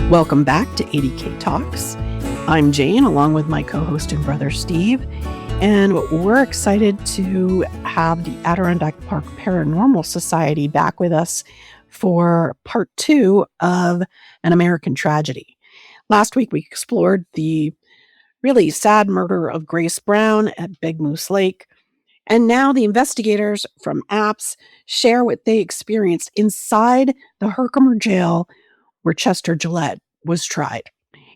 Welcome back to 80K Talks. I'm Jane, along with my co-host and brother Steve, and we're excited to have the Adirondack Park Paranormal Society back with us for part 2 of An American Tragedy. Last week we explored the really sad murder of Grace Brown at Big Moose Lake, and now the investigators from APS share what they experienced inside the Herkimer Jail where Chester Gillette was tried.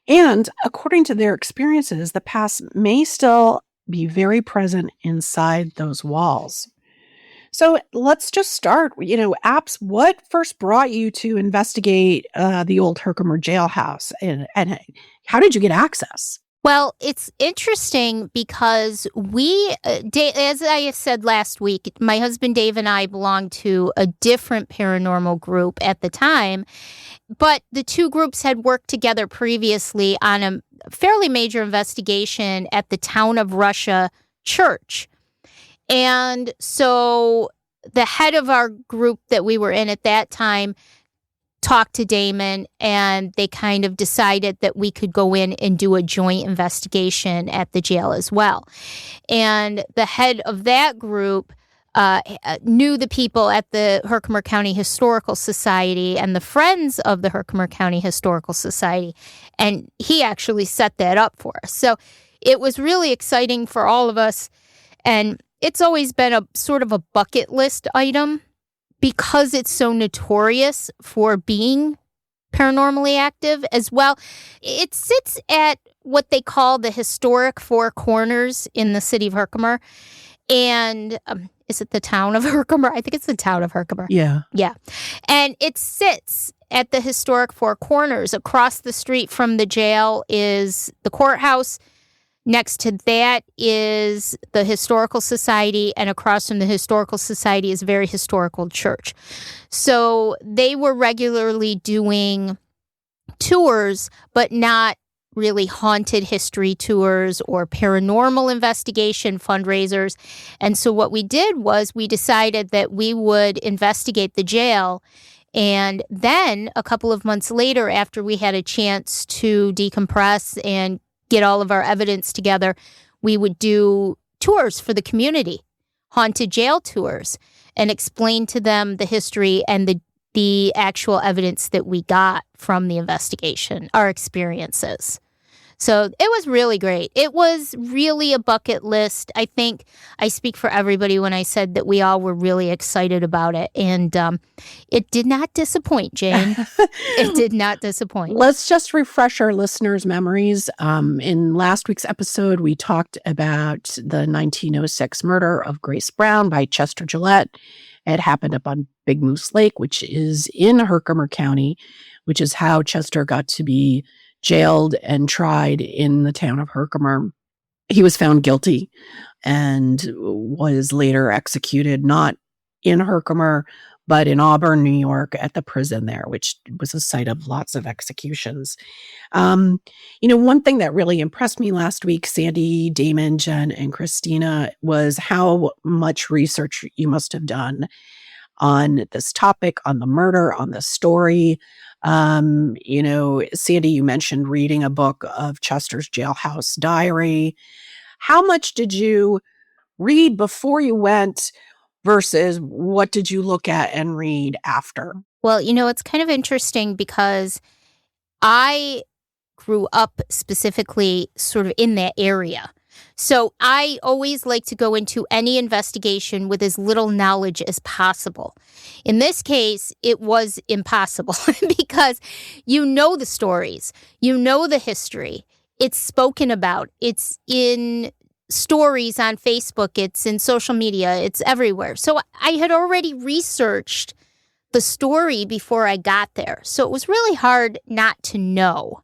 And according to their experiences, the past may still be very present inside those walls. So let's just start. APS, what first brought you to investigate the old Herkimer jailhouse? And how did you get access? Well, it's interesting because as I said last week, my husband Dave and I belonged to a different paranormal group at the time, but the two groups had worked together previously on a fairly major investigation at the Town of Russia church. And so the head of our group that we were in at that time talked to Damon, and they kind of decided that we could go in and do a joint investigation at the jail as well. And the head of that group knew the people at the Herkimer County Historical Society and the friends of the Herkimer County Historical Society, and he actually set that up for us. So it was really exciting for all of us, and it's always been a sort of a bucket list item because it's so notorious for being paranormally active as well. It sits at what they call the historic Four Corners in the city of Herkimer. And is it the town of Herkimer? I think it's the town of Herkimer. Yeah. Yeah. And it sits at the historic Four Corners. Across the street from the jail is the courthouse. Next to that is the Historical Society, and across from the Historical Society is a very historical church. So they were regularly doing tours, but not really haunted history tours or paranormal investigation fundraisers. And so what we did was we decided that we would investigate the jail. And then a couple of months later, after we had a chance to decompress and get all of our evidence together, we would do tours for the community, haunted jail tours, and explain to them the history and the actual evidence that we got from the investigation, our experiences. So it was really great. It was really a bucket list. I think I speak for everybody when I said that we all were really excited about it. And it did not disappoint, Jane. It did not disappoint. Let's just refresh our listeners' memories. In last week's episode, we talked about the 1906 murder of Grace Brown by Chester Gillette. It happened up on Big Moose Lake, which is in Herkimer County, which is how Chester got to be jailed and tried in the town of Herkimer. He was found guilty and was later executed, not in Herkimer, but in Auburn, New York, at the prison there, which was a site of lots of executions. One thing that really impressed me last week, Sandy, Damon, Jen, and Christina, was how much research you must have done on this topic, on the murder, on the story. Sandy, you mentioned reading a book of Chester's jailhouse diary. How much did you read before you went versus what did you look at and read after? Well, it's kind of interesting because I grew up specifically sort of in that area. So I always like to go into any investigation with as little knowledge as possible. In this case, it was impossible because you know the stories, you know the history, it's spoken about, it's in stories on Facebook, it's in social media, it's everywhere. So I had already researched the story before I got there. So it was really hard not to know.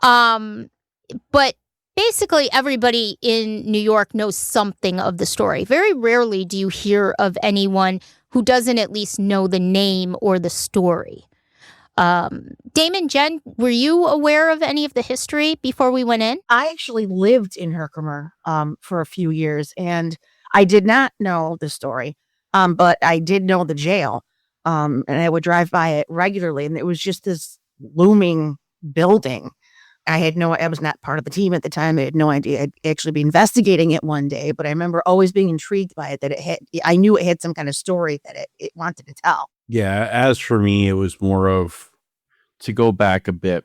But basically, everybody in New York knows something of the story. Very rarely do you hear of anyone who doesn't at least know the name or the story. Damon, Jen, were you aware of any of the history before we went in? I actually lived in Herkimer for a few years, and I did not know the story, but I did know the jail, and I would drive by it regularly, and it was just this looming building. I was not part of the team at the time. I had no idea I'd actually be investigating it one day, but I remember always being intrigued by it, that I knew it had some kind of story that it wanted to tell. Yeah, as for me, it was more of, to go back a bit.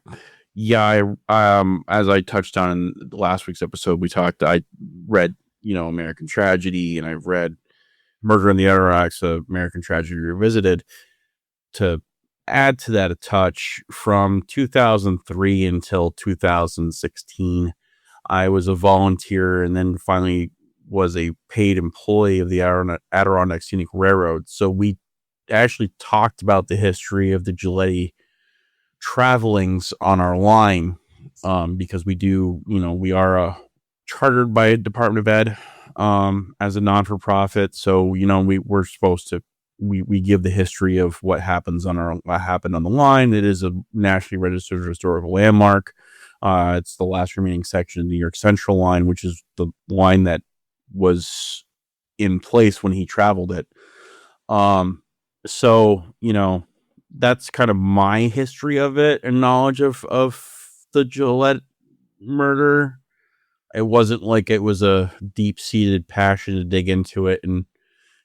Yeah, as I touched on in last week's episode, I read, American Tragedy, and I've read Murder in the Adirondacks, American Tragedy Revisited. To add to that a touch, from 2003 until 2016, I was a volunteer and then finally was a paid employee of the Adirondack Scenic Railroad. So we actually talked about the history of the Gillette travelings on our line, because we are chartered by Department of Ed as a non-for-profit. So, we're supposed to, we give the history of what happened on the line. It is a nationally registered historical landmark. It's the last remaining section of the New York Central line, which is the line that was in place when he traveled it. So, that's kind of my history of it and knowledge of the Gillette murder. It wasn't like it was a deep-seated passion to dig into it and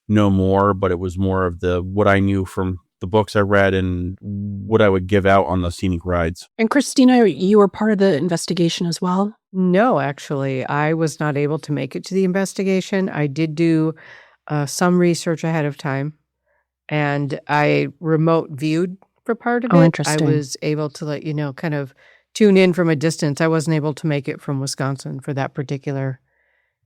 know more, but it was more of what I knew from the books I read and what I would give out on the scenic rides. And Christina, you were part of the investigation as well? No, actually, I was not able to make it to the investigation. I did do some research ahead of time, and I remote viewed for part of it. Interesting. I was able to kind of tune in from a distance. I wasn't able to make it from Wisconsin for that particular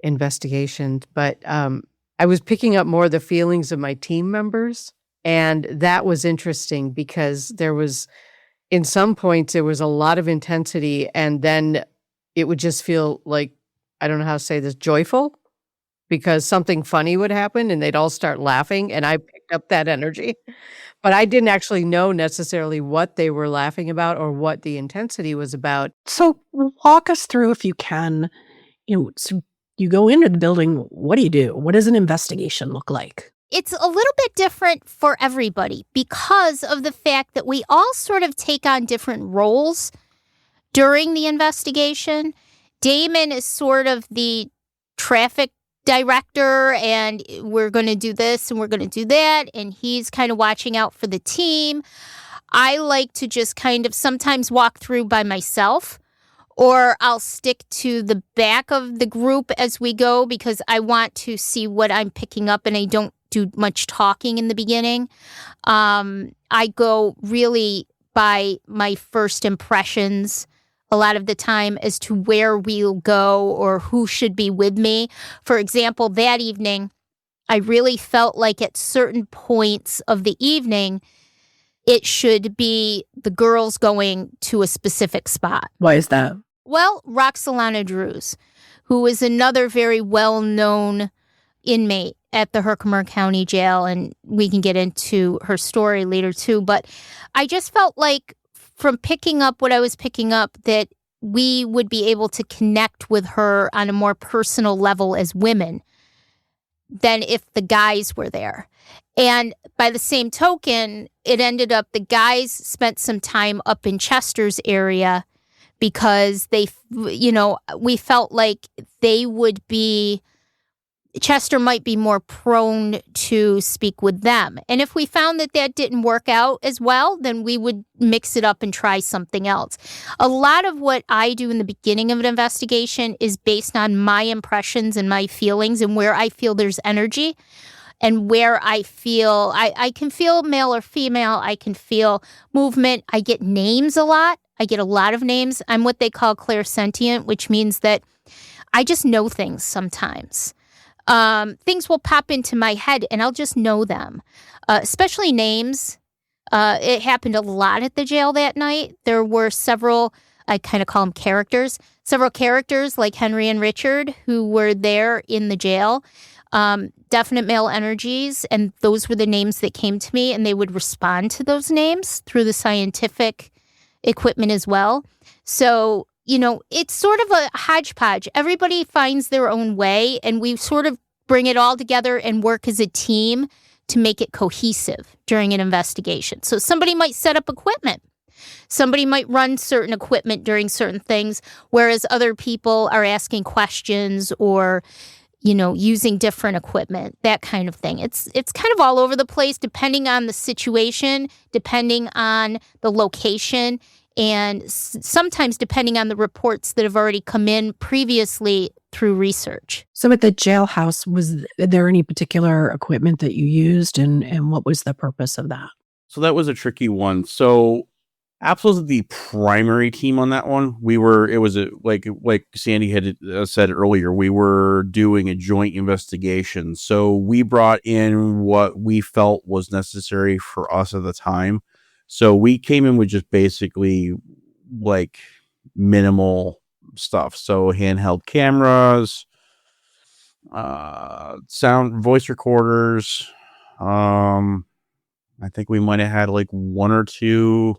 investigation, but I was picking up more the feelings of my team members, and that was interesting because in some points, there was a lot of intensity, and then it would just feel like, I don't know how to say this, joyful, because something funny would happen and they'd all start laughing, and I picked up that energy. But I didn't actually know necessarily what they were laughing about or what the intensity was about. So walk us through, if you can, so you go into the building, what do you do? What does an investigation look like? It's a little bit different for everybody because of the fact that we all sort of take on different roles during the investigation. Damon is sort of the traffic director, and we're going to do this and we're going to do that, and he's kind of watching out for the team. I like to just kind of sometimes walk through by myself, or I'll stick to the back of the group as we go because I want to see what I'm picking up, and I don't do much talking in the beginning. I go really by my first impressions a lot of the time as to where we'll go or who should be with me. For example, that evening, I really felt like at certain points of the evening, it should be the girls going to a specific spot. Why is that? Well, Roxalana Druse, who is another very well-known inmate at the Herkimer County Jail, and we can get into her story later too, but I just felt like from picking up what I was picking up that we would be able to connect with her on a more personal level as women than if the guys were there. And by the same token, it ended up the guys spent some time up in Chester's area because we felt like Chester might be more prone to speak with them. And if we found that didn't work out as well, then we would mix it up and try something else. A lot of what I do in the beginning of an investigation is based on my impressions and my feelings and where I feel there's energy and where I feel I can feel male or female. I can feel movement. I get names a lot. I get a lot of names. I'm what they call clairsentient, which means that I just know things sometimes. Things will pop into my head and I'll just know them, especially names. It happened a lot at the jail that night. There were several, I kind of call them characters, several characters like Henry and Richard who were there in the jail, definite male energies. And those were the names that came to me, and they would respond to those names through the scientific equipment as well. So it's sort of a hodgepodge. Everybody finds their own way, and we sort of bring it all together and work as a team to make it cohesive during an investigation. So somebody might set up equipment. Somebody might run certain equipment during certain things, whereas other people are asking questions or, using different equipment, that kind of thing. It's kind of all over the place depending on the situation, depending on the location, and sometimes depending on the reports that have already come in previously through research. So at the jailhouse, was there any particular equipment that you used, and what was the purpose of that? So that was a tricky one. So Apps was the primary team on that one. Like Sandy had said earlier, we were doing a joint investigation. So we brought in what we felt was necessary for us at the time. So we came in with just basically like minimal stuff. So handheld cameras, voice recorders. I think we might have had like one or two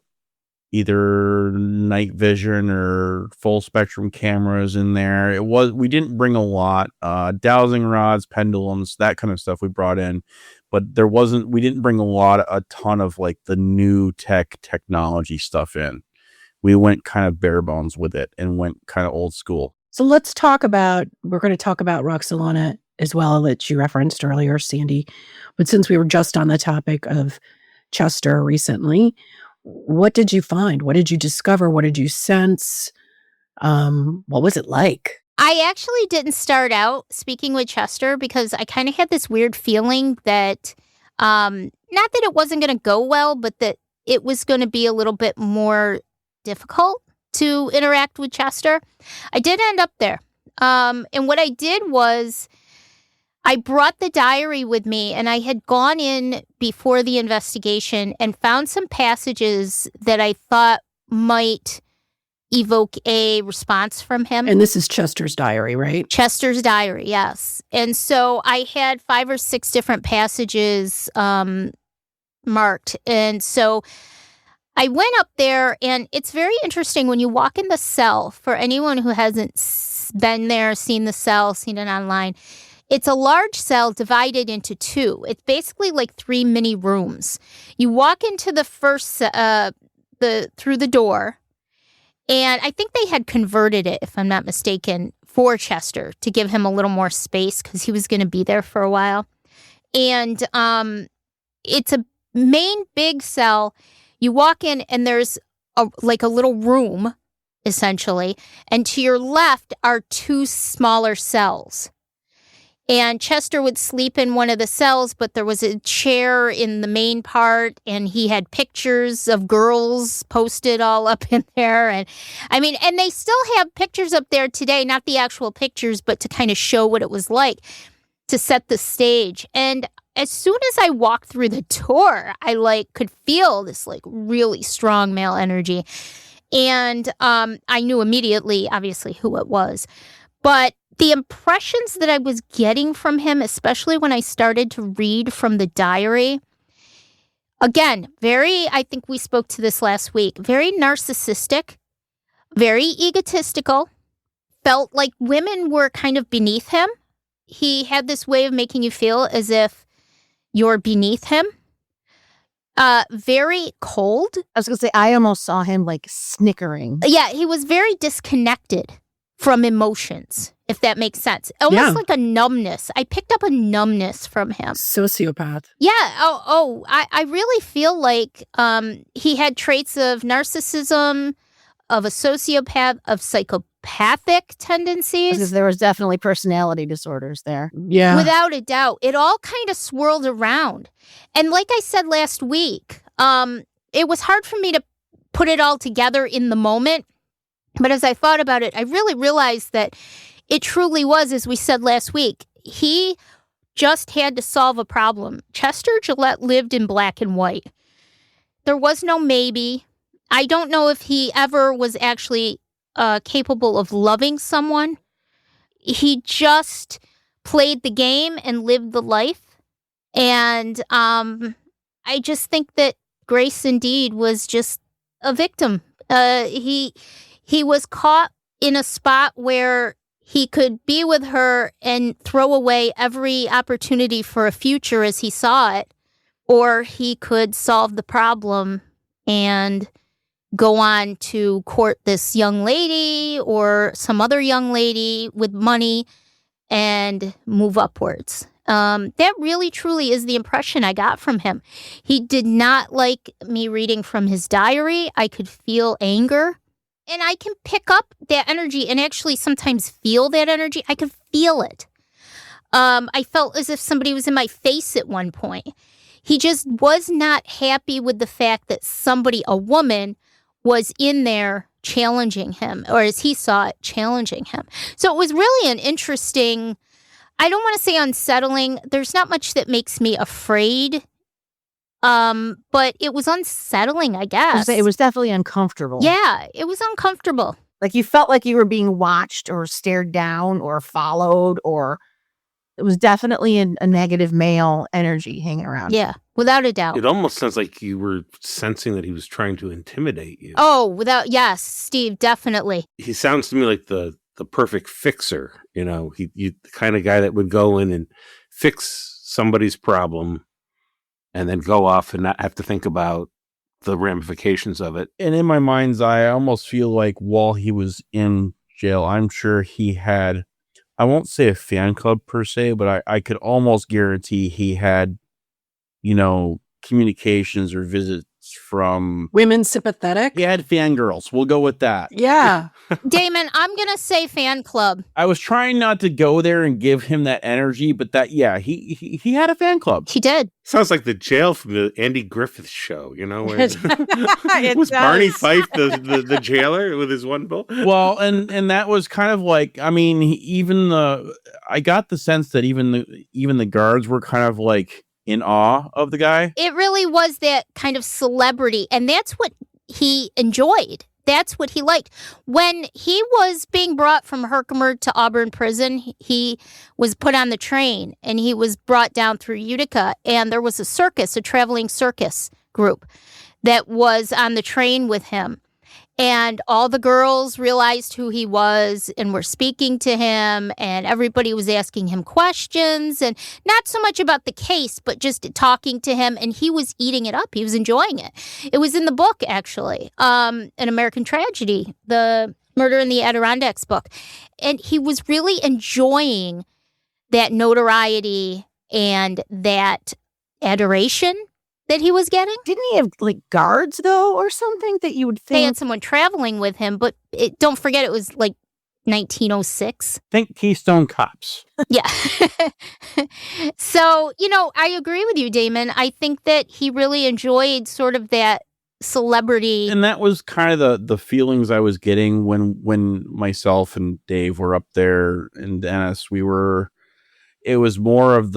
either night vision or full spectrum cameras in there. We didn't bring a lot, dowsing rods, pendulums, that kind of stuff we brought in, but we didn't bring a ton of like the new technology stuff in. We went kind of bare bones with it and went kind of old school. So we're going to talk about Roxalana as well, that you referenced earlier, Sandy. But since we were just on the topic of Chester recently, what did you find? What did you discover? What did you sense? What was it like? I actually didn't start out speaking with Chester because I kind of had this weird feeling that, not that it wasn't going to go well, but that it was going to be a little bit more difficult to interact with Chester. I did end up there. And what I did was I brought the diary with me, and I had gone in before the investigation and found some passages that I thought might evoke a response from him. And this is Chester's diary, right? Chester's diary, yes. And so I had 5 or 6 different passages marked. And so I went up there, and it's very interesting when you walk in the cell. For anyone who hasn't been there, seen the cell, seen it online, it's a large cell divided into 2. It's basically like 3 mini rooms. You walk into the first, through the door, and I think they had converted it, if I'm not mistaken, for Chester to give him a little more space because he was going to be there for a while. And it's a main big cell. You walk in, and there's a little room, essentially, and to your left are 2 smaller cells. And Chester would sleep in one of the cells, but there was a chair in the main part, and he had pictures of girls posted all up in there. And and they still have pictures up there today, not the actual pictures, but to kind of show what it was like, to set the stage. And as soon as I walked through the door, I could feel this really strong male energy. And I knew immediately, obviously, who it was. But the impressions that I was getting from him, especially when I started to read from the diary, again, I think we spoke to this last week, very narcissistic, very egotistical, felt like women were kind of beneath him. He had this way of making you feel as if you're beneath him. Very cold. I was going to say, I almost saw him snickering. Yeah, he was very disconnected from emotions, if that makes sense. Almost like a numbness. I picked up a numbness from him. Sociopath. Yeah. I really feel like he had traits of narcissism, of a sociopath, of psychopathic tendencies. Because there was definitely personality disorders there. Yeah. Without a doubt. It all kind of swirled around. And like I said last week, it was hard for me to put it all together in the moment. But as I thought about it, I really realized that it truly was, as we said last week, he just had to solve a problem. Chester Gillette lived in black and white. There was no maybe. I don't know if he ever was actually capable of loving someone. He just played the game and lived the life. And I just think that Grace indeed was just a victim. He was caught in a spot where he could be with her and throw away every opportunity for a future as he saw it, or he could solve the problem and go on to court this young lady or some other young lady with money and move upwards. That really, truly is the impression I got from him. He did not like me reading from his diary. I could feel anger, and I can pick up that energy and actually sometimes feel that energy. I could feel it. I felt as if somebody was in my face at one point. He just was not happy with the fact that somebody, a woman, was in there challenging him, or as he saw it, challenging him. So it was really an interesting, I don't want to say unsettling. There's not much that makes me afraid. But it was unsettling, I guess. It was definitely uncomfortable. Yeah, it was uncomfortable. Like you felt like you were being watched or stared down or followed, or it was definitely a negative male energy hanging around. Yeah, without a doubt. It almost sounds like you were sensing that he was trying to intimidate you. Oh, yes, Steve, definitely. He sounds to me like the perfect fixer. You know, he the kind of guy that would go in and fix somebody's problem and then go off and not have to think about the ramifications of it. And in my mind's eye, I almost feel like while he was in jail, I'm sure he had, I won't say a fan club per se, but I could almost guarantee he had, communications or visits from Women sympathetic? He had fangirls. We'll go with that. Yeah. Damon, I'm going to say fan club. I was trying not to go there and give him that energy, but he had a fan club. He did. Sounds like the jail from the Andy Griffith show, where It was does. Barney Fife the jailer with his one bull? Well, and that was kind of like, I mean, I got the sense that even the guards were kind of like in awe of the guy. It really was that kind of celebrity, and that's what he enjoyed. That's what he liked. When he was being brought from Herkimer to Auburn prison, he was put on the train, and he was brought down through Utica, and there was a traveling circus group that was on the train with him. And all the girls realized who he was and were speaking to him, and everybody was asking him questions, and not so much about the case, but just talking to him, and he was eating it up. He was enjoying it. It was in the book, actually, An American Tragedy, the Murder in the Adirondacks book. And he was really enjoying that notoriety and that adoration that he was getting. Didn't he have like guards though, or something that you would They think? had someone traveling with him, but don't forget it was like 1906. Think Keystone Cops. Yeah. So, I agree with you, Damon. I think that he really enjoyed sort of that celebrity. And that was kind of the feelings I was getting when myself and Dave were up there, and Dennis, it was more of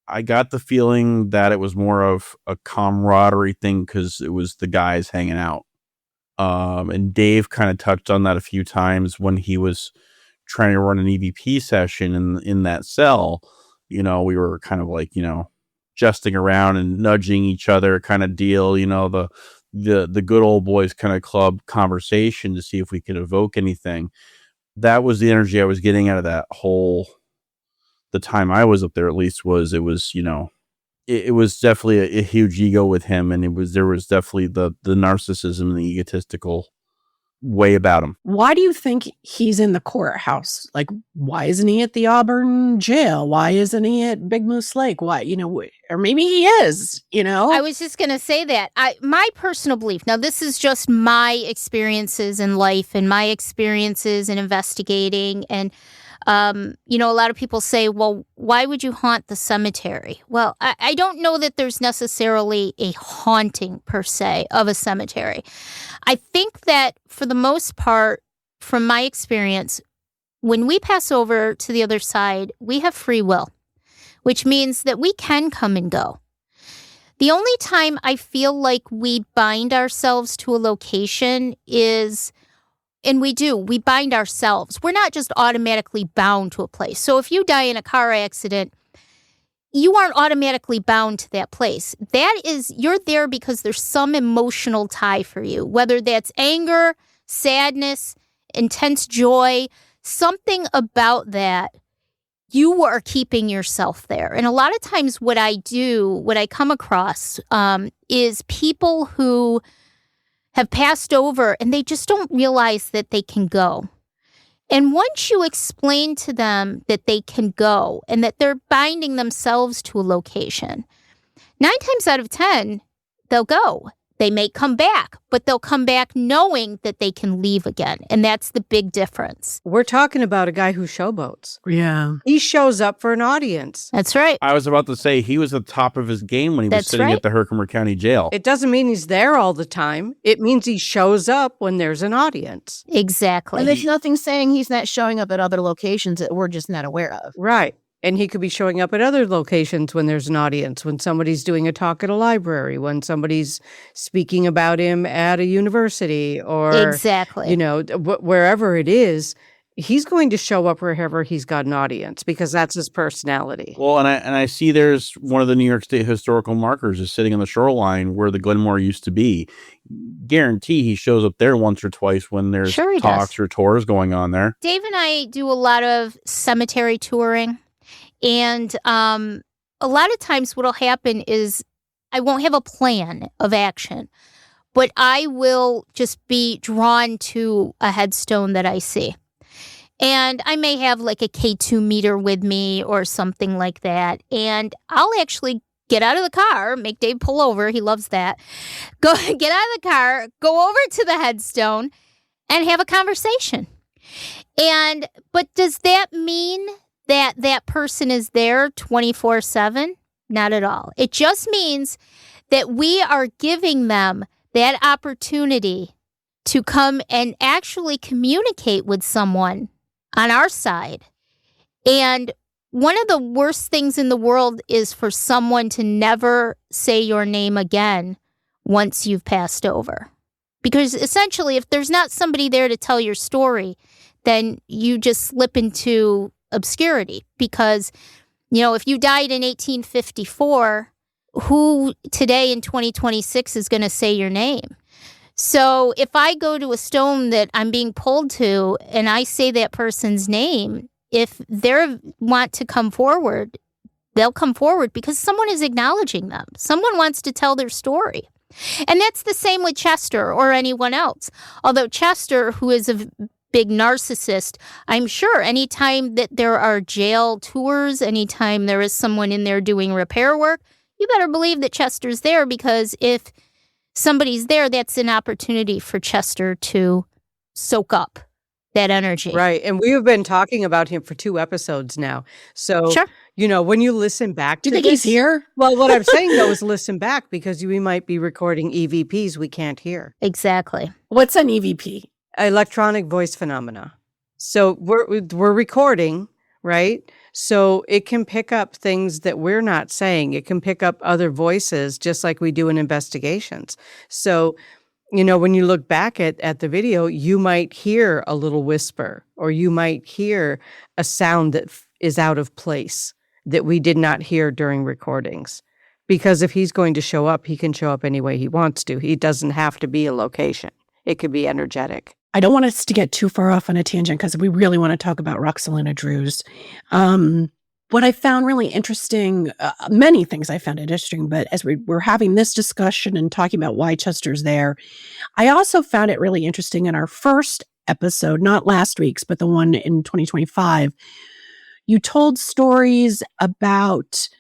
I got the feeling that it was more of a camaraderie thing because it was the guys hanging out. And Dave kind of touched on that a few times when he was trying to run an EVP session in that cell. We were kind of like, jesting around and nudging each other kind of deal, the good old boys kind of club conversation to see if we could evoke anything. That was the energy I was getting out of that the time I was up there, at least, it was definitely a huge ego with him, and there was definitely the narcissism and the egotistical way about him. Why do you think he's in the courthouse? Like, why isn't he at the Auburn jail? Why isn't he at Big Moose Lake? Why, or maybe he is, I was just going to say that. My personal belief, now this is just my experiences in life and my experiences in investigating, and a lot of people say, well, why would you haunt the cemetery? Well, I don't know that there's necessarily a haunting per se of a cemetery. I think that for the most part, from my experience, when we pass over to the other side, we have free will, which means that we can come and go. The only time I feel like we bind ourselves to a location is, and we bind ourselves. We're not just automatically bound to a place. So if you die in a car accident, you aren't automatically bound to that place. You're there because there's some emotional tie for you, whether that's anger, sadness, intense joy, something about that. You are keeping yourself there. And a lot of times what I come across is people who have passed over and they just don't realize that they can go. And once you explain to them that they can go and that they're binding themselves to a location, 9 times out of 10, they'll go. They may come back, but they'll come back knowing that they can leave again. And that's the big difference. We're talking about a guy who showboats. Yeah. He shows up for an audience. That's right. I was about to say he was at the top of his game when he was That's sitting right. at the Herkimer County Jail. It doesn't mean he's there all the time. It means he shows up when there's an audience. Exactly. And there's nothing saying he's not showing up at other locations that we're just not aware of. Right. And he could be showing up at other locations when there's an audience, when somebody's doing a talk at a library, when somebody's speaking about him at a university or, Exactly. you know, wherever it is, he's going to show up wherever he's got an audience because that's his personality. Well, and I see there's one of the New York State historical markers is sitting on the shoreline where the Glenmore used to be. Guarantee he shows up there once or twice when there's Sure he talks does. or tours going on there. Dave and I do a lot of cemetery touring. And a lot of times what'll happen is I won't have a plan of action, but I will just be drawn to a headstone that I see. And I may have like a K2 meter with me or something like that. And I'll actually get out of the car, make Dave pull over. He loves that. Go get out of the car, go over to the headstone and have a conversation. But does that mean that that person is there 24/7? Not at all. It just means that we are giving them that opportunity to come and actually communicate with someone on our side. And one of the worst things in the world is for someone to never say your name again once you've passed over. Because essentially, if there's not somebody there to tell your story, then you just slip into obscurity. Because, you know, if you died in 1854, who today in 2026 is going to say your name? So if I go to a stone that I'm being pulled to and I say that person's name, if they want to come forward, they'll come forward because someone is acknowledging them. Someone wants to tell their story. And that's the same with Chester or anyone else. Although Chester, who is a big narcissist, I'm sure anytime that there are jail tours, anytime there is someone in there doing repair work, you better believe that Chester's there, because if somebody's there, that's an opportunity for Chester to soak up that energy. Right. And we have been talking about him for 2 episodes now. So, Sure. you know, when you listen back Do to you think he's this- here? Well, what I'm saying, though, is listen back because we might be recording EVPs we can't hear. Exactly. What's an EVP? Electronic voice phenomena. So we're recording, right? So it can pick up things that we're not saying. It can pick up other voices just like we do in investigations. So, you know, when you look back at the video, you might hear a little whisper or you might hear a sound that is out of place that we did not hear during recordings. Because if he's going to show up, he can show up any way he wants to. He doesn't have to be a location. It could be energetic. I don't want us to get too far off on a tangent because we really want to talk about Roxalana Druse. What I found really interesting, many things I found interesting, but as we were having this discussion and talking about why Chester's there, I also found it really interesting in our first episode, not last week's, but the one in 2025, you told stories about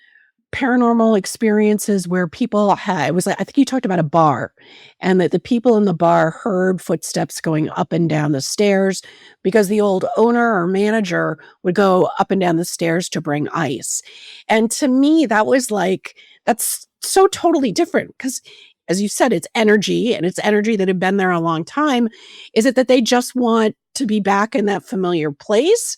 paranormal experiences where people had, it was like, I think you talked about a bar and that the people in the bar heard footsteps going up and down the stairs because the old owner or manager would go up and down the stairs to bring ice. And to me, that was like, that's so totally different because as you said, it's energy and it's energy that had been there a long time. Is it that they just want to be back in that familiar place?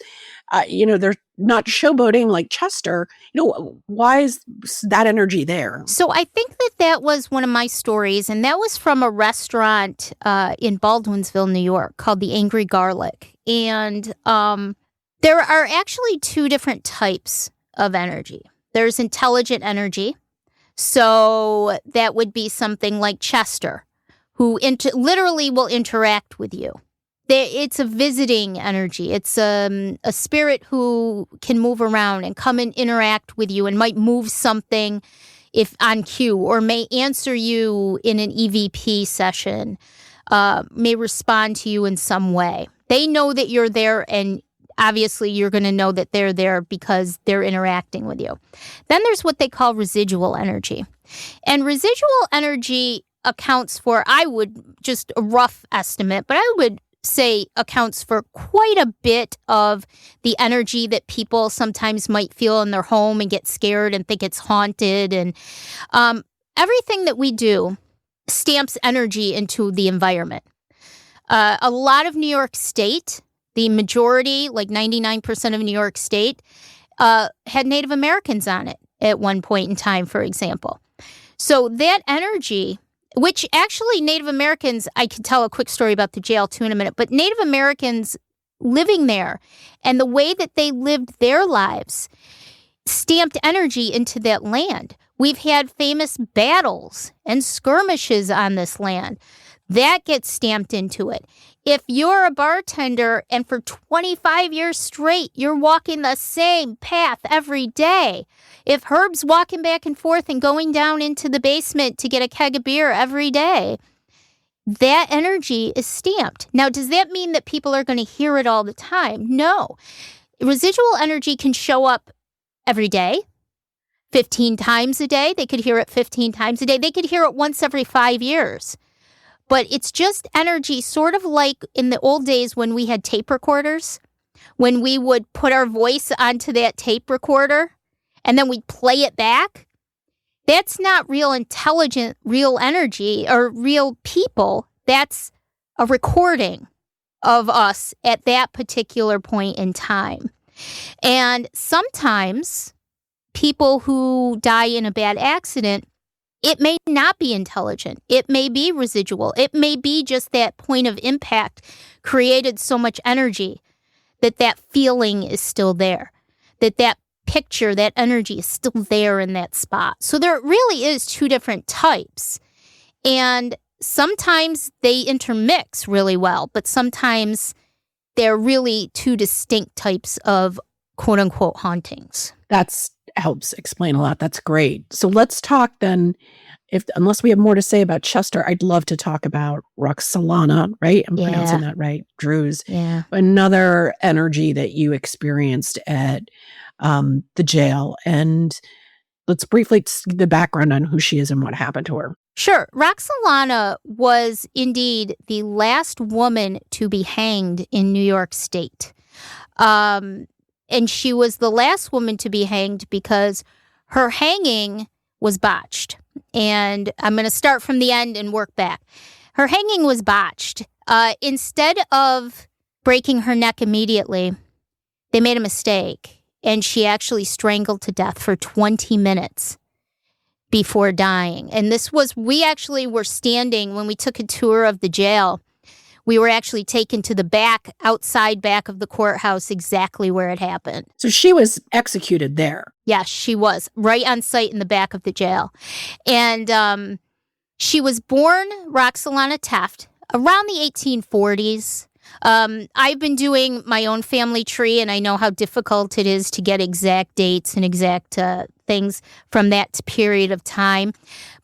You know, they're not showboating like Chester. You know, why is that energy there? So I think that was one of my stories, and that was from a restaurant in Baldwinsville, New York, called the Angry Garlic. And there are actually 2 different types of energy. There's intelligent energy. So that would be something like Chester, who literally will interact with you. It's a visiting energy. It's a spirit who can move around and come and interact with you and might move something if on cue or may answer you in an EVP session. may respond to you in some way. They know that you're there, and obviously you're going to know that they're there because they're interacting with you. Then there's what they call residual energy. And residual energy accounts for, I would just a rough estimate, but I would say accounts for quite a bit of the energy that people sometimes might feel in their home and get scared and think it's haunted. And everything that we do stamps energy into the environment. A lot of New York State, the majority, like 99% of New York State, had Native Americans on it at one point in time, for example. So that energy, which actually Native Americans, I could tell a quick story about the jail too in a minute, but Native Americans living there and the way that they lived their lives stamped energy into that land. We've had famous battles and skirmishes on this land. That gets stamped into it. If you're a bartender and for 25 years straight, you're walking the same path every day. If Herb's walking back and forth and going down into the basement to get a keg of beer every day, that energy is stamped. Now, does that mean that people are going to hear it all the time? No. Residual energy can show up every day, 15 times a day. They could hear it 15 times a day. They could hear it once every 5 years. But it's just energy, sort of like in the old days when we had tape recorders, when we would put our voice onto that tape recorder and then we'd play it back. That's not real intelligent, real energy or real people. That's a recording of us at that particular point in time. And sometimes people who die in a bad accident, it may not be intelligent. It may be residual. It may be just that point of impact created so much energy that that feeling is still there, that picture, that energy is still there in that spot. So there really is two different types. And sometimes they intermix really well, but sometimes they're really two distinct types of quote unquote hauntings. That's helps explain a lot. That's great. So let's talk then. Unless we have more to say about Chester, I'd love to talk about Roxalana, right? I'm pronouncing that right. Druse. Yeah. Another energy that you experienced at the jail. And let's briefly see the background on who she is and what happened to her. Sure. Roxalana was indeed the last woman to be hanged in New York State. And she was the last woman to be hanged because her hanging was botched. And I'm going to start from the end and work back. Her hanging was botched. Instead of breaking her neck immediately, they made a mistake. And she actually strangled to death for 20 minutes before dying. And we actually were standing when we took a tour of the jail. We were actually taken to the outside back of the courthouse, exactly where it happened. So she was executed there. Yes, she was, right on site in the back of the jail. And she was born Roxalana Teft around the 1840s. I've been doing my own family tree, and I know how difficult it is to get exact dates and exact things from that period of time.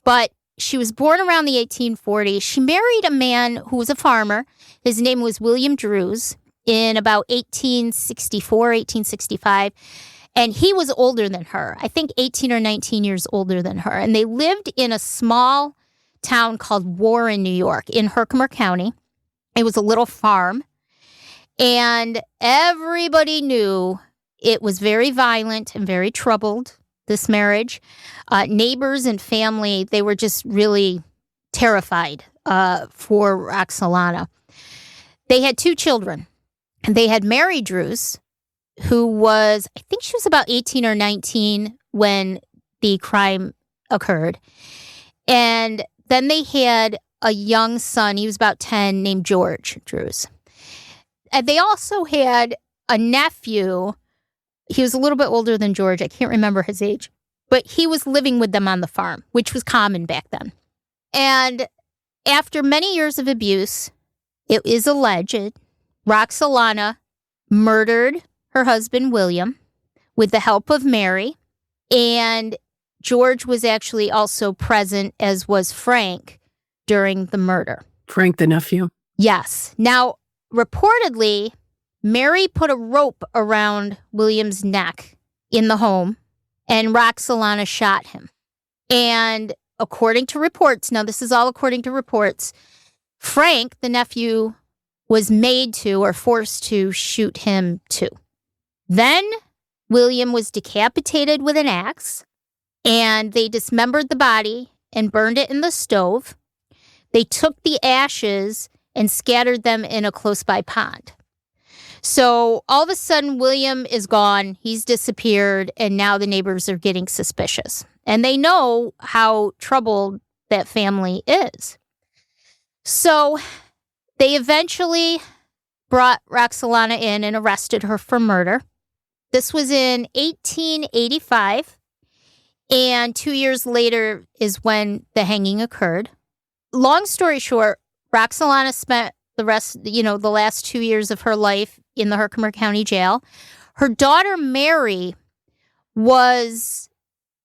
But she was born around the 1840s. She married a man who was a farmer. His name was William Druse in about 1864, 1865. And he was older than her, I think 18 or 19 years older than her. And they lived in a small town called Warren, New York, in Herkimer County. It was a little farm. And everybody knew it was very violent and very troubled, this marriage. Neighbors and family, they were just really terrified for Roxalana. They had 2 children. They had Mary Druse, who was, I think she was about 18 or 19 when the crime occurred. And then they had a young son, he was about 10, named George Druse. And they also had a nephew. He was a little bit older than George. I can't remember his age. But he was living with them on the farm, which was common back then. And after many years of abuse, it is alleged Roxalana murdered her husband, William, with the help of Mary. And George was actually also present, as was Frank, during the murder. Frank, the nephew. Yes. Now, reportedly, Mary put a rope around William's neck in the home, and Roxalana shot him. And according to reports, now this is all according to reports, Frank, the nephew, was made to or forced to shoot him too. Then William was decapitated with an axe, and they dismembered the body and burned it in the stove. They took the ashes and scattered them in a close-by pond. So all of a sudden, William is gone. He's disappeared, and now the neighbors are getting suspicious. And they know how troubled that family is. So they eventually brought Roxalana in and arrested her for murder. This was in 1885, and 2 years later is when the hanging occurred. Long story short, Roxalana spent the last 2 years of her life in the Herkimer County Jail. Her daughter, Mary, was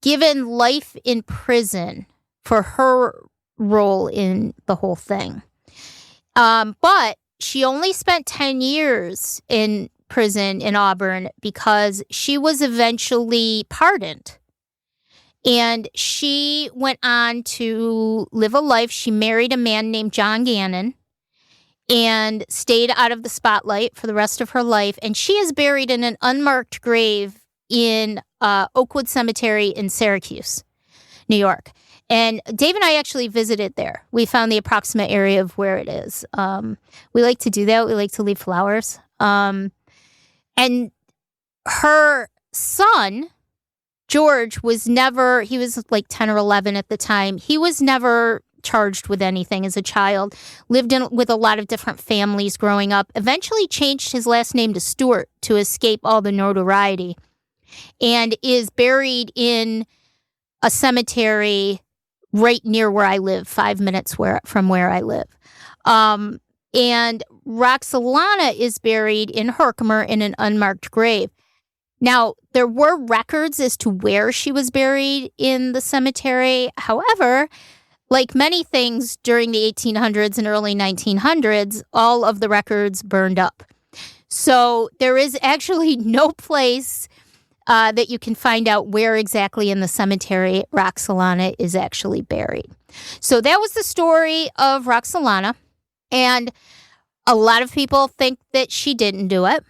given life in prison for her role in the whole thing. But she only spent 10 years in prison in Auburn because she was eventually pardoned. And she went on to live a life. She married a man named John Gannon and stayed out of the spotlight for the rest of her life. And she is buried in an unmarked grave in Oakwood Cemetery in Syracuse, New York. And Dave and I actually visited there. We found the approximate area of where it is. We like to do that. We like to leave flowers. And her son, George, he was like 10 or 11 at the time. He was never charged with anything as a child, lived with a lot of different families growing up, eventually changed his last name to Stewart to escape all the notoriety, and is buried in a cemetery right near where I live, 5 minutes from where I live. And Roxalana is buried in Herkimer in an unmarked grave. Now, there were records as to where she was buried in the cemetery. However, like many things during the 1800s and early 1900s, all of the records burned up. So there is actually no place that you can find out where exactly in the cemetery Roxalana is actually buried. So that was the story of Roxalana. And a lot of people think that she didn't do it,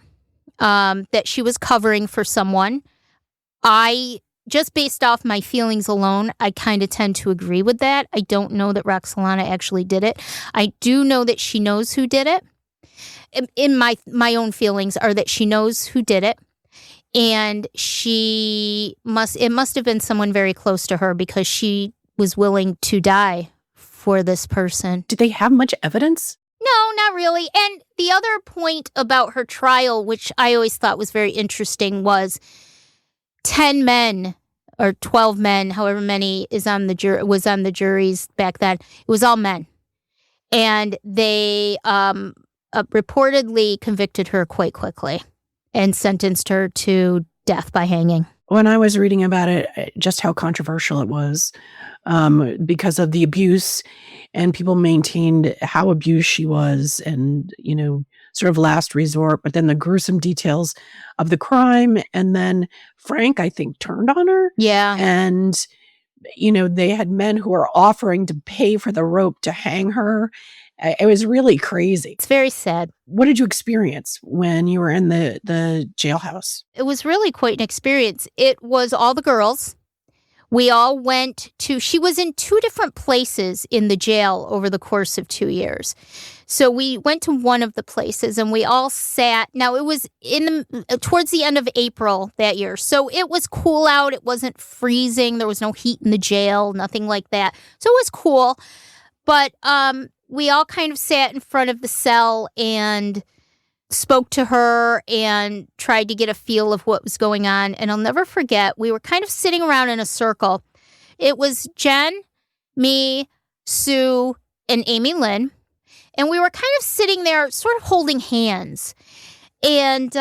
that she was covering for someone. Just based off my feelings alone, I kind of tend to agree with that. I don't know that Roxalana actually did it. I do know that she knows who did it. In my own feelings are that she knows who did it. And it must have been someone very close to her because she was willing to die for this person. Did they have much evidence? No, not really. And the other point about her trial, which I always thought was very interesting, was 10 men or 12 men, however many was on the juries back then. It was all men. And they reportedly convicted her quite quickly and sentenced her to death by hanging. When I was reading about it, just how controversial it was because of the abuse, and people maintained how abused she was and, sort of last resort, but then the gruesome details of the crime. And then Frank, I think, turned on her. Yeah. And, they had men who were offering to pay for the rope to hang her. It was really crazy. It's very sad. What did you experience when you were in the jailhouse? It was really quite an experience. It was all the girls. We all she was in 2 different places in the jail over the course of 2 years. So we went to one of the places and we all sat. Now it was towards the end of April that year. So it was cool out. It wasn't freezing. There was no heat in the jail, nothing like that. So it was cool. But we all kind of sat in front of the cell and spoke to her and tried to get a feel of what was going on. And I'll never forget, we were kind of sitting around in a circle. It was Jen, me, Sue, and Amy Lynn. And we were kind of sitting there sort of holding hands and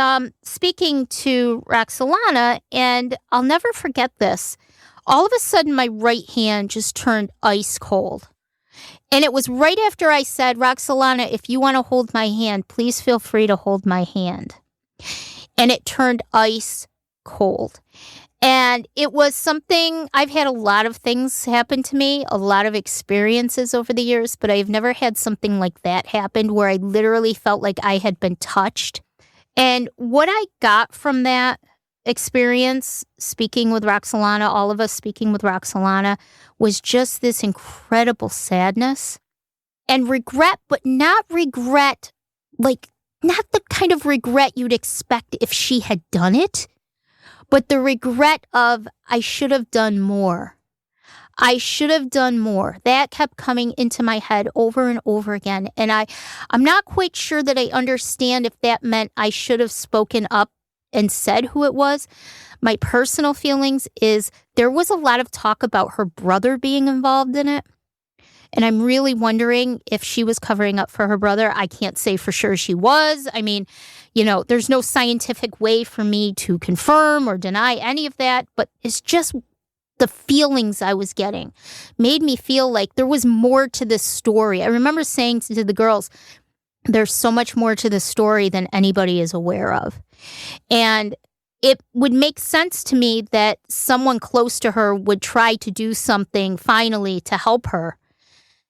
speaking to Roxalana. And I'll never forget this. All of a sudden, my right hand just turned ice cold. And it was right after I said, Roxalana, if you want to hold my hand, please feel free to hold my hand. And it turned ice cold. And it was something, I've had a lot of things happen to me, a lot of experiences over the years, but I've never had something like that happen where I literally felt like I had been touched. And what I got from that experience, speaking with Roxalana, all of us speaking with Roxalana, was just this incredible sadness and regret, but not regret, like not the kind of regret you'd expect if she had done it, but the regret of, I should have done more. I should have done more. That kept coming into my head over and over again. And I'm not quite sure that I understand if that meant I should have spoken up and said who it was. My personal feelings is there was a lot of talk about her brother being involved in it. And I'm really wondering if she was covering up for her brother. I can't say for sure she was. I mean, there's no scientific way for me to confirm or deny any of that, but it's just the feelings I was getting made me feel like there was more to this story. I remember saying to the girls, there's so much more to this story than anybody is aware of. And it would make sense to me that someone close to her would try to do something finally to help her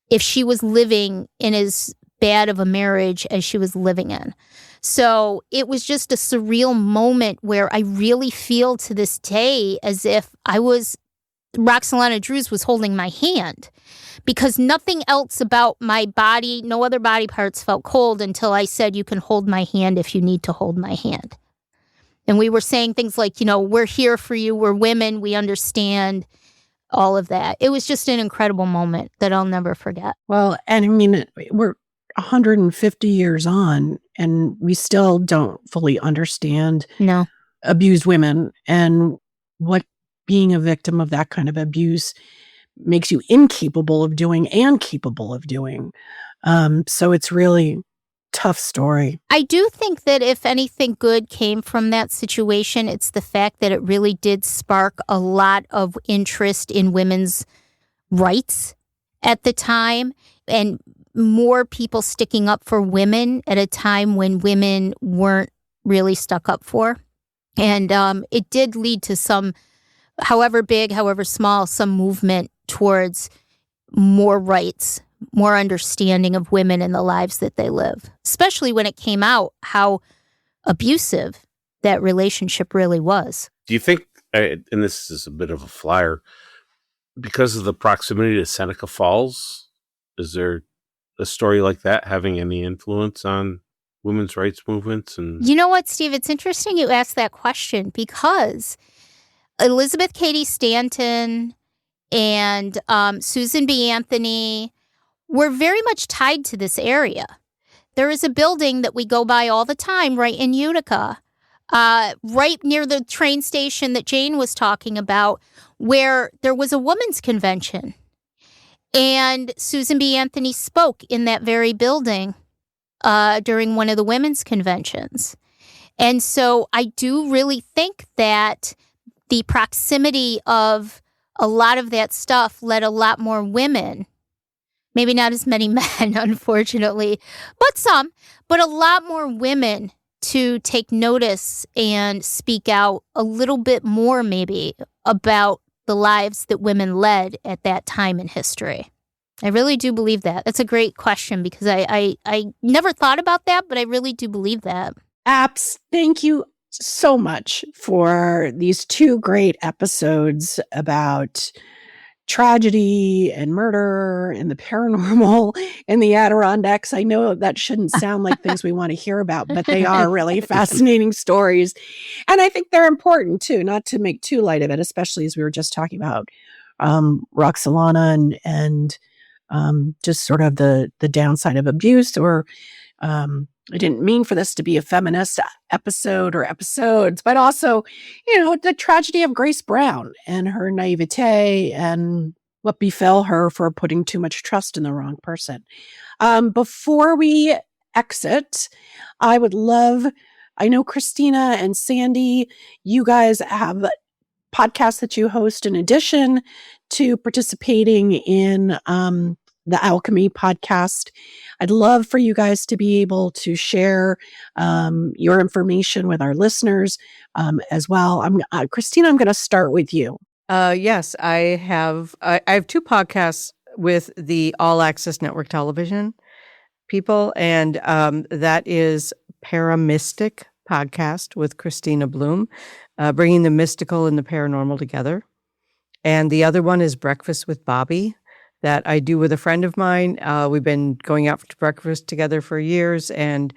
if she was living in as bad of a marriage as she was living in. So it was just a surreal moment where I really feel to this day as if Roxalana Druse was holding my hand, because nothing else about my body, no other body parts felt cold until I said, you can hold my hand if you need to hold my hand. And we were saying things like, we're here for you. We're women. We understand all of that. It was just an incredible moment that I'll never forget. Well, and I mean, we're 150 years on and we still don't fully understand abused women and what being a victim of that kind of abuse makes you incapable of doing and capable of doing. So it's really tough story. I do think that if anything good came from that situation, it's the fact that it really did spark a lot of interest in women's rights at the time, and more people sticking up for women at a time when women weren't really stuck up for. And it did lead to some, however big, however small, some movement towards more rights, more understanding of women and the lives that they live, especially when it came out how abusive that relationship really was. Do you think, and this is a bit of a flyer, because of the proximity to Seneca Falls, is there a story like that having any influence on women's rights movements? And you know what, Steve? It's interesting you asked that question, because Elizabeth Cady Stanton and Susan B. Anthony were very much tied to this area. There is a building that we go by all the time right in Utica, right near the train station that Jane was talking about, where there was a women's convention. And Susan B. Anthony spoke in that very building during one of the women's conventions. And so I do really think that the proximity of a lot of that stuff led a lot more women, maybe not as many men, unfortunately, but a lot more women to take notice and speak out a little bit more maybe about the lives that women led at that time in history. I really do believe that. That's a great question, because I never thought about that, but I really do believe that. Apps, thank you so much for these two great episodes about tragedy and murder and the paranormal and the Adirondacks. I know that shouldn't sound like things we want to hear about, but they are really fascinating stories. And I think they're important too, not to make too light of it, especially as we were just talking about Roxalana and just sort of the downside of abuse. Or I didn't mean for this to be a feminist episode or episodes, but also, the tragedy of Grace Brown and her naivete and what befell her for putting too much trust in the wrong person. Before we exit, I know Christina and Sandy, you guys have podcasts that you host in addition to participating in the Alchemy podcast. I'd love for you guys to be able to share your information with our listeners as well. Christina, I'm going to start with you. Yes, I have 2 podcasts with the All Access Network Television people, and that is Paramystic Podcast with Christina Bloom, bringing the mystical and the paranormal together. And the other one is Breakfast with Bobby, that I do with a friend of mine. We've been going out to breakfast together for years, and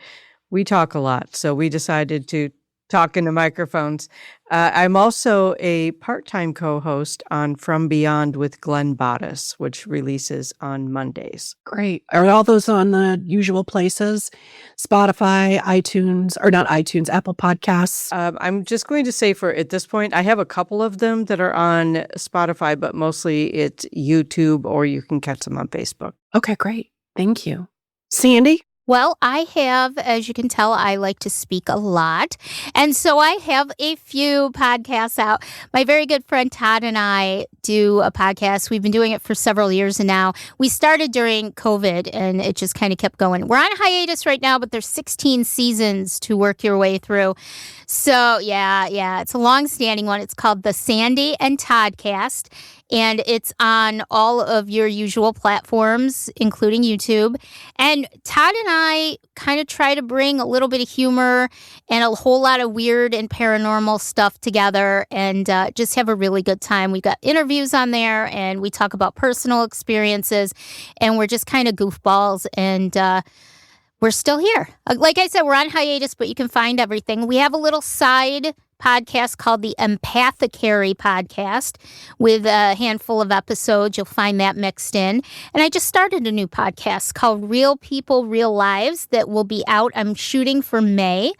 we talk a lot. So we decided to talk into microphones. I'm also a part-time co-host on From Beyond with Glenn Bottis, which releases on Mondays. Great. Are all those on the usual places? Spotify, iTunes, or not iTunes, Apple Podcasts? I'm just going to say at this point, I have a couple of them that are on Spotify, but mostly it's YouTube, or you can catch them on Facebook. Okay, great. Thank you. Sandy? Well, I have, as you can tell, I like to speak a lot. And so I have a few podcasts out. My very good friend Todd and I do a podcast. We've been doing it for several years now. We started during COVID, and it just kind of kept going. We're on hiatus right now, but there's 16 seasons to work your way through. So, yeah, it's a long-standing one. It's called the Sandy and Toddcast, and it's on all of your usual platforms, including YouTube. And Todd and I kind of try to bring a little bit of humor and a whole lot of weird and paranormal stuff together, and just have a really good time. We've got interviews on there, and we talk about personal experiences, and we're just kind of goofballs, and we're still here. Like I said, we're on hiatus, but you can find everything. We have a little side podcast called the Empathicary Podcast with a handful of episodes. You'll find that mixed in. And I just started a new podcast called Real People, Real Lives that will be out. I'm shooting for May.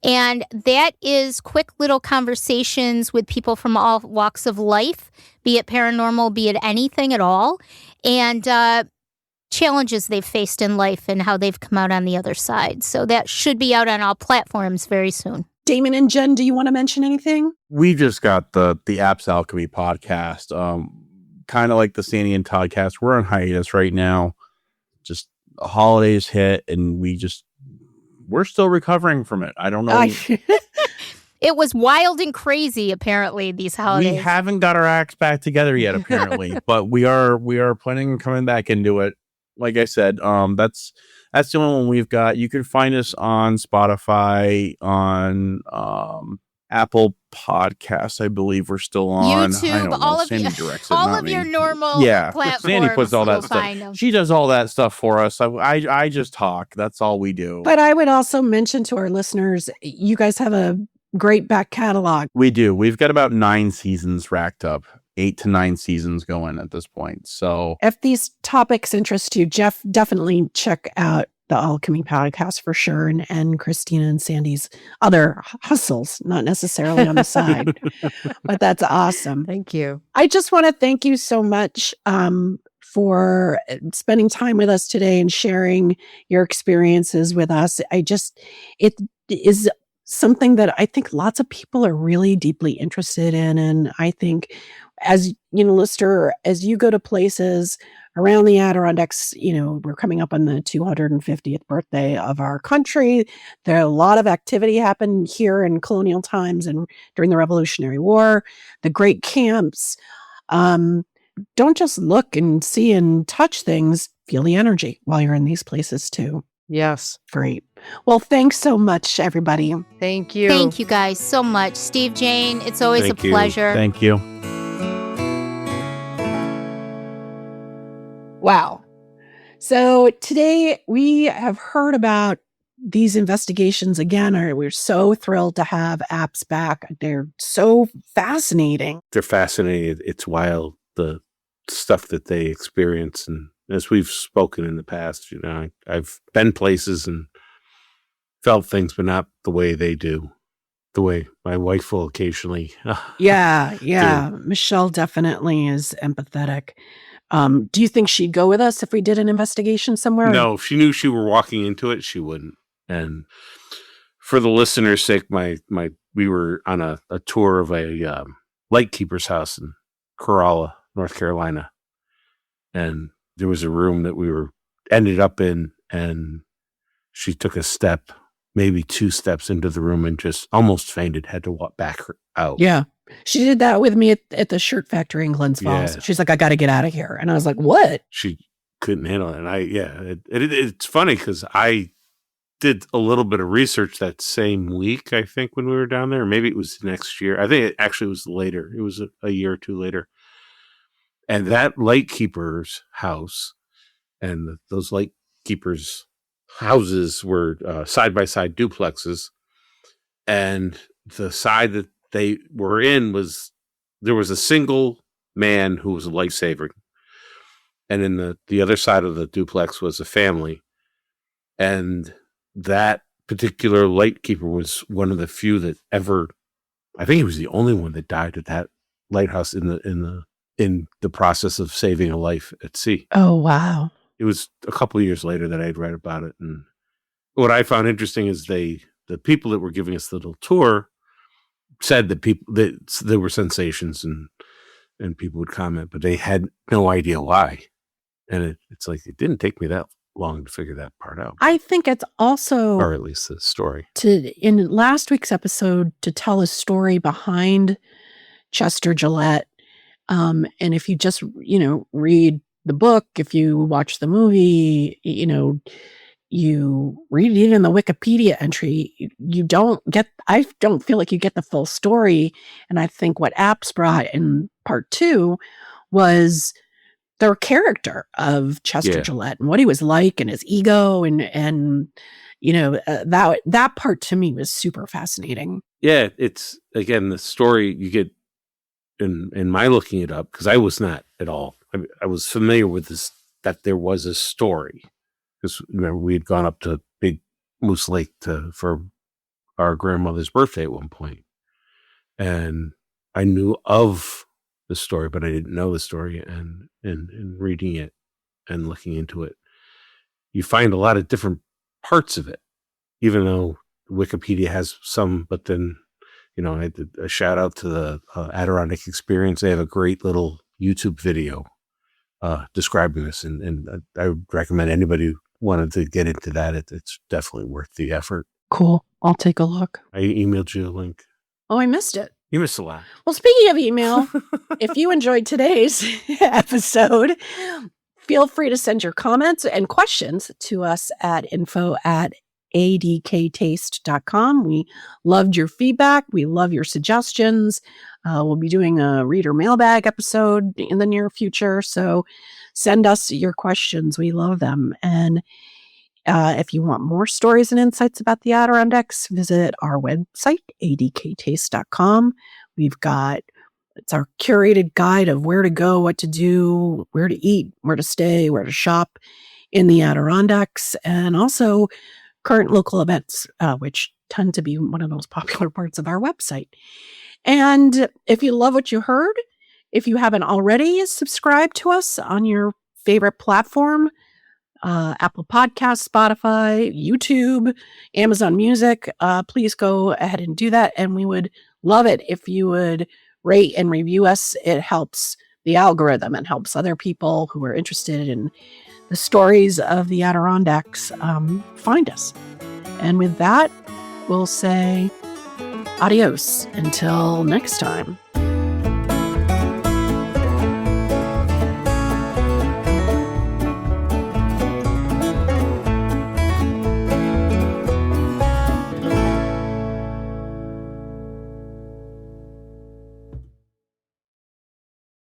And that is quick little conversations with people from all walks of life, be it paranormal, be it anything at all. And challenges they've faced in life and how they've come out on the other side. So that should be out on all platforms very soon. Damon and Jen, do you want to mention anything? We just got the Apps Alchemy podcast, kind of like the Sandy and Toddcast. We're on hiatus right now. Just holidays hit, and we're still recovering from it. I don't know. It was wild and crazy, apparently, these holidays. We haven't got our acts back together yet, apparently, but we are planning on coming back into it. Like I said, that's the only one we've got. You can find us on Spotify, on Apple Podcasts. I believe we're still on YouTube. All of Sandy directs it, all not of me. your normal platforms. Sandy puts all that stuff. She does all that stuff for us. I just talk. That's all we do. But I would also mention to our listeners, you guys have a great back catalog. We do. We've got about 9 seasons racked up. 8 to 9 seasons going at this point. So if these topics interest you, Jeff, definitely check out the Alchemy podcast for sure, and Christina and Sandy's other hustles, not necessarily on the side, but that's awesome. Thank you. I just want to thank you so much for spending time with us today and sharing your experiences with us. It is something that I think lots of people are really deeply interested in. And I think, as you know, Lister, as you go to places around the Adirondacks, we're coming up on the 250th birthday of our country. There are a lot of activity happened here in colonial times and during the Revolutionary War, the great camps. Don't just look and see and touch things, feel the energy while you're in these places too. Yes. Great. Well, thanks so much, everybody. Thank you. Thank you guys so much. Steve, Jane, it's always a pleasure. Thank you. Wow. So today we have heard about these investigations again. We're so thrilled to have apps back. They're so fascinating. They're fascinating. It's wild, the stuff that they experience. And as we've spoken in the past, I've been places and felt things, but not the way they do. The way my wife will occasionally. Yeah. Michelle definitely is empathetic. Do you think she'd go with us if we did an investigation somewhere? No, if she knew she were walking into it, she wouldn't. And for the listener's sake, we were on a tour of a lightkeeper's house in Corolla, North Carolina. And there was a room that we ended up in, and she took a step, maybe 2 steps into the room and just almost fainted, had to walk back out. Yeah. She did that with me at the shirt factory in Glens Falls. Yeah. She's like, I got to get out of here. And I was like, what? She couldn't handle it. And it's funny because I did a little bit of research that same week, I think, when we were down there. Maybe it was next year. I think it actually was later. It was a year or 2 later. And that lightkeeper's house and those lightkeepers' houses were side-by-side duplexes. And the side that they were in there was a single man who was a lifesaver. And in the other side of the duplex was a family. And that particular lightkeeper was one of the few that ever, I think he was the only one that died at that lighthouse in the process of saving a life at sea. Oh, wow. It was a couple of years later that I'd read about it. And what I found interesting is the people that were giving us the little tour said that there were sensations and people would comment, but they had no idea why. And it's like, it didn't take me that long to figure that part out. I think it's also, or at least the story. In last week's episode, to tell a story behind Chester Gillette. And if you just, read the book, if you watch the movie, you read it in the Wikipedia entry, I don't feel like you get the full story. And I think what Apps brought in part 2 was the character of Chester Gillette and what he was like and his ego and that part to me was super fascinating. Yeah, it's, again, the story you get in my looking it up, because I was not at all. I was familiar with this, that there was a story. Because remember, we had gone up to Big Moose Lake for our grandmother's birthday at one point. And I knew of the story, but I didn't know the story. And reading it and looking into it, you find a lot of different parts of it, even though Wikipedia has some. But then, I did a shout out to the Adirondack Experience. They have a great little YouTube video describing this. And I would recommend anybody who wanted to get into that. It's definitely worth the effort. Cool. I'll take a look. I emailed you a link. Oh, I missed it. You missed a lot. Well, speaking of email, if you enjoyed today's episode, feel free to send your comments and questions to us at info@adktaste.com. We loved your feedback. We love your suggestions. We'll be doing a reader mailbag episode in the near future. So send us your questions. We love them. And if you want more stories and insights about the Adirondacks, visit our website, adktaste.com. It's our curated guide of where to go, what to do, where to eat, where to stay, where to shop in the Adirondacks, and also current local events, which tend to be one of the most popular parts of our website. And if you love what you heard, if you haven't already, subscribe to us on your favorite platform. Apple Podcasts, Spotify, YouTube, Amazon Music. Please go ahead and do that. And we would love it if you would rate and review us. It helps the algorithm and helps other people who are interested in the stories of the Adirondacks find us. And with that, we'll say adios until next time.